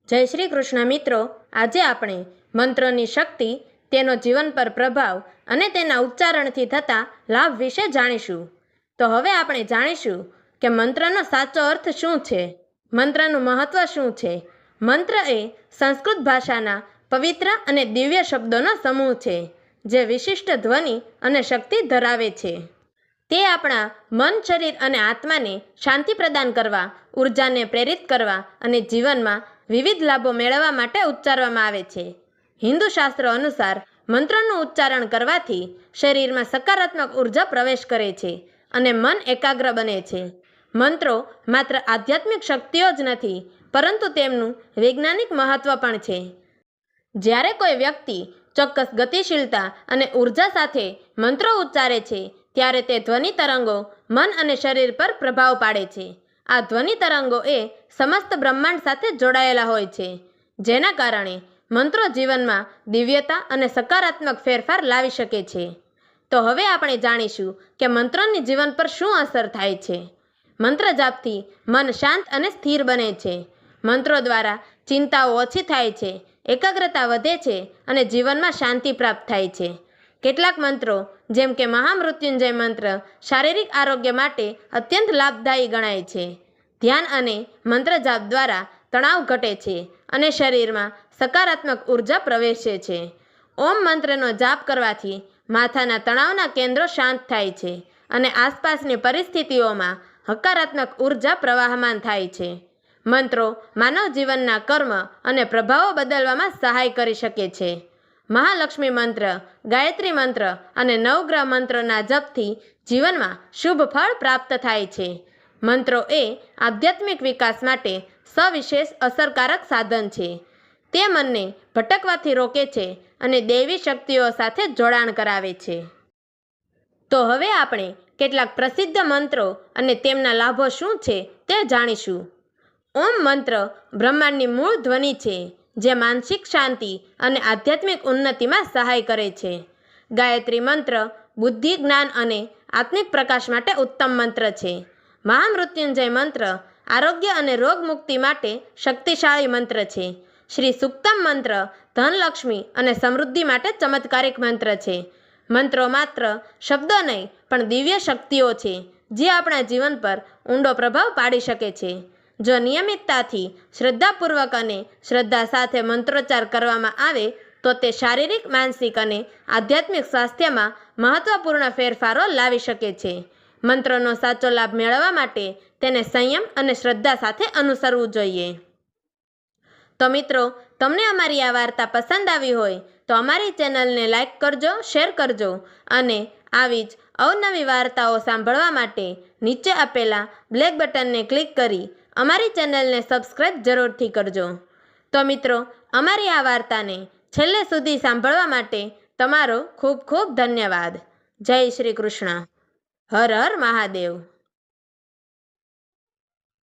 જય શ્રી કૃષ્ણ મિત્રો, આજે આપણે મંત્રોની શક્તિ, તેનો જીવન પર પ્રભાવ અને તેના ઉચ્ચારણથી થતા લાભ વિશે જાણીશું. તો હવે આપણે જાણીશું કે મંત્રનો સાચો અર્થ શું છે, મંત્રનું મહત્વ શું છે. મંત્ર એ સંસ્કૃત ભાષાના પવિત્ર અને દિવ્ય શબ્દોનો સમૂહ છે, જે વિશિષ્ટ ધ્વનિ અને શક્તિ ધરાવે છે. તે આપણા મન, શરીર અને આત્માને શાંતિ પ્રદાન કરવા, ઉર્જાને પ્રેરિત કરવા અને જીવનમાં વિવિધ લાભો મેળવવા માટે ઉચ્ચારવામાં આવે છે. હિન્દુ શાસ્ત્રો અનુસાર મંત્રનું ઉચ્ચારણ કરવાથી શરીરમાં સકારાત્મક ઉર્જા પ્રવેશ કરે છે અને મન એકાગ્ર બને છે. મંત્રો માત્ર આધ્યાત્મિક શક્તિઓ જ નથી, પરંતુ તેમનું વૈજ્ઞાનિક મહત્વ પણ છે. જ્યારે કોઈ વ્યક્તિ ચોક્કસ ગતિશીલતા અને ઉર્જા સાથે મંત્રો ઉચ્ચારે છે, ત્યારે તે ધ્વનિ તરંગો મન અને શરીર પર પ્રભાવ પાડે છે. આ ધ્વનિ તરંગો એ સમસ્ત બ્રહ્માંડ સાથે જોડાયેલા હોય છે, જેના કારણે મંત્રો જીવનમાં દિવ્યતા અને સકારાત્મક ફેરફાર લાવી શકે છે. તો હવે આપણે જાણીશું કે મંત્રોની જીવન પર શું અસર થાય છે. મંત્ર જાપથી મન શાંત અને સ્થિર બને છે. મંત્રો દ્વારા ચિંતાઓ ઓછી થાય છે, એકાગ્રતા વધે છે અને જીવનમાં શાંતિ પ્રાપ્ત થાય છે. કેટલાક મંત્રો જેમ કે મહામૃત્યુંજય મંત્ર શારીરિક આરોગ્ય માટે અત્યંત લાભદાયી ગણાય છે. ધ્યાન અને મંત્ર જાપ દ્વારા તણાવ ઘટે છે અને શરીરમાં સકારાત્મક ઉર્જા પ્રવેશે છે. ઓમ મંત્રનો જાપ કરવાથી માથાના તણાવના કેન્દ્રો શાંત થાય છે અને આસપાસની પરિસ્થિતિઓમાં હકારાત્મક ઉર્જા પ્રવાહમાન થાય છે. મંત્રો માનવ જીવનના કર્મ અને પ્રભાવો બદલવામાં સહાય કરી શકે છે. મહાલક્ષ્મી મંત્ર, ગાયત્રી મંત્ર અને નવગ્રહ મંત્રોના જપથી જીવનમાં શુભ ફળ પ્રાપ્ત થાય છે. મંત્રો એ આધ્યાત્મિક વિકાસ માટે સવિશેષ અસરકારક સાધન છે. તે મનને ભટકવાથી રોકે છે અને દૈવી શક્તિઓ સાથે જોડાણ કરાવે છે. તો હવે આપણે કેટલાક પ્રસિદ્ધ મંત્રો અને તેમના લાભો શું છે તે જાણીશું. ઓમ મંત્ર બ્રહ્માંડની મૂળ ધ્વનિ છે, જે માનસિક શાંતિ અને આધ્યાત્મિક ઉન્નતિમાં સહાય કરે છે. ગાયત્રી મંત્ર બુદ્ધિ, જ્ઞાન અને આત્મિક પ્રકાશ માટે ઉત્તમ મંત્ર છે. મહામૃત્યુંજય મંત્ર આરોગ્ય અને રોગ મુક્તિ માટે શક્તિશાળી મંત્ર છે. શ્રી સુક્તમ મંત્ર ધનલક્ષ્મી અને સમૃદ્ધિ માટે ચમત્કારિક મંત્ર છે. મંત્રો માત્ર શબ્દો નહીં, પણ દિવ્ય શક્તિઓ છે, જે આપણા જીવન પર ઊંડો પ્રભાવ પાડી શકે છે. જો નિયમિતતાથી, શ્રદ્ધાપૂર્વક અને શ્રદ્ધા સાથે મંત્રોચ્ચાર કરવામાં આવે તો તે શારીરિક, માનસિક અને આધ્યાત્મિક સ્વાસ્થ્યમાં મહત્વપૂર્ણ ફેરફારો લાવી શકે છે. મંત્રોનો સાચો લાભ મેળવવા માટે તેને સંયમ અને શ્રદ્ધા સાથે અનુસરવું જોઈએ. તો મિત્રો, તમને અમારી આ વાર્તા પસંદ આવી હોય તો અમારી ચેનલને લાઈક કરજો, શેર કરજો અને આવી જ અવનવી વાર્તાઓ સાંભળવા માટે નીચે આપેલા બ્લેક બટનને ક્લિક કરી અમારી ચેનલને સબસ્ક્રાઈબ જરૂરથી કરજો. તો મિત્રો, અમારી આ વાર્તાને છેલ્લે સુધી સાંભળવા માટે તમારો ખૂબ ખૂબ ધન્યવાદ. જય શ્રી કૃષ્ણ. હર હર મહાદેવ.